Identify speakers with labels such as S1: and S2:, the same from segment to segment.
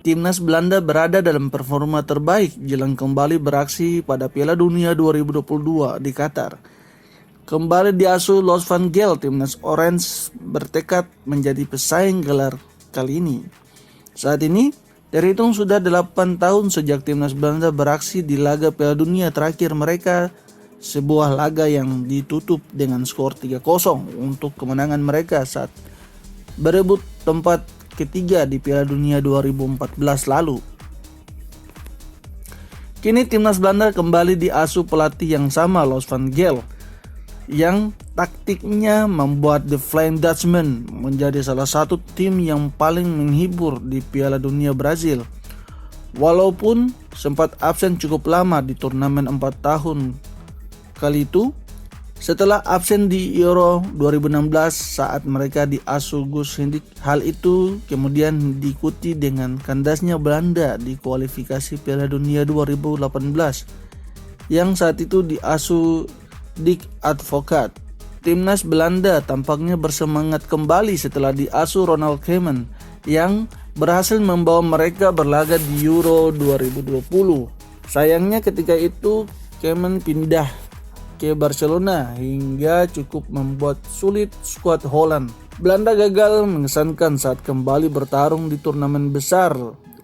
S1: Timnas Belanda berada dalam performa terbaik jelang kembali beraksi pada Piala Dunia 2022 di Qatar. Kembali diasuh Louis van Gaal, Timnas Orange bertekad menjadi pesaing gelar kali ini. Saat ini, terhitung sudah 8 tahun sejak Timnas Belanda beraksi di laga Piala Dunia terakhir mereka, sebuah laga yang ditutup dengan skor 3-0 untuk kemenangan mereka saat berebut tempat ketiga di Piala Dunia 2014 lalu. Kini Timnas Belanda kembali diasuh pelatih yang sama, Louis van Gaal, yang taktiknya membuat The Flying Dutchman menjadi salah satu tim yang paling menghibur di Piala Dunia Brazil. Walaupun sempat absen cukup lama di turnamen 4 tahun kali itu, setelah absen di Euro 2016 saat mereka diasuh Guus Hiddink, hal itu kemudian diikuti dengan kandasnya Belanda di kualifikasi Piala Dunia 2018 yang saat itu diasuh Dick Advocaat. Timnas Belanda tampaknya bersemangat kembali setelah diasuh Ronald Koeman yang berhasil membawa mereka berlaga di Euro 2020. Sayangnya ketika itu Koeman pindah ke Barcelona hingga cukup membuat sulit skuad Holland. Belanda gagal mengesankan saat kembali bertarung di turnamen besar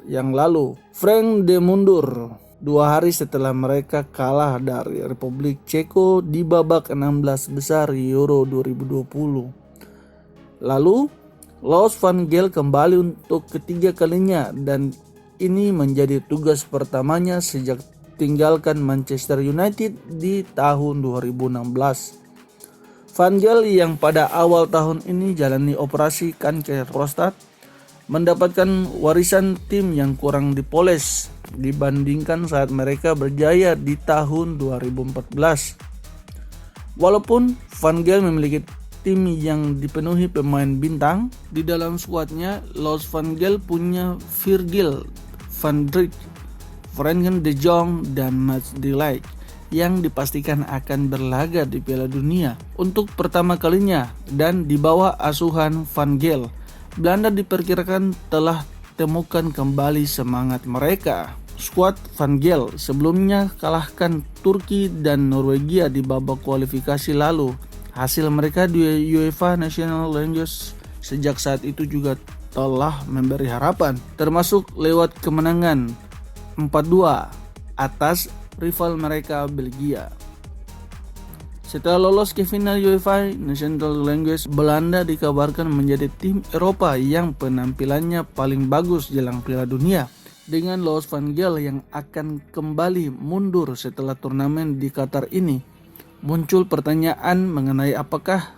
S1: yang lalu. Frank de mundur 2 hari setelah mereka kalah dari Republik Ceko di babak 16 besar Euro 2020. Lalu Louis van Gaal kembali untuk ketiga kalinya dan ini menjadi tugas pertamanya sejak tinggalkan Manchester United di tahun 2016. Van Gaal yang pada awal tahun ini jalani operasi kanker prostat mendapatkan warisan tim yang kurang dipoles dibandingkan saat mereka berjaya di tahun 2014. Walaupun Van Gaal memiliki tim yang dipenuhi pemain bintang, di dalam skuadnya Louis van Gaal punya Virgil van Dijk, Frenkie de Jong, dan Mats de Ligt yang dipastikan akan berlaga di Piala Dunia untuk pertama kalinya dan di bawah asuhan Van Gaal. Belanda diperkirakan telah temukan kembali semangat mereka. Skuad Van Gaal sebelumnya kalahkan Turki dan Norwegia di babak kualifikasi lalu. Hasil mereka di UEFA National League sejak saat itu juga telah memberi harapan, termasuk lewat kemenangan 4-2 atas rival mereka Belgia. Setelah lolos ke final UEFA National League, Belanda dikabarkan menjadi tim Eropa yang penampilannya paling bagus jelang Piala Dunia. Dengan Louis van Gaal yang akan kembali mundur setelah turnamen di Qatar ini, muncul pertanyaan mengenai apakah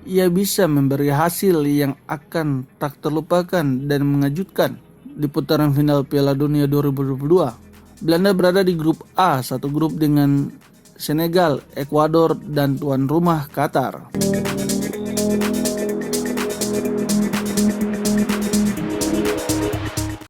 S1: ia bisa memberi hasil yang akan tak terlupakan dan mengejutkan. Di putaran final Piala Dunia 2022, Belanda berada di grup A, satu grup dengan Senegal, Ekuador, dan tuan rumah Qatar.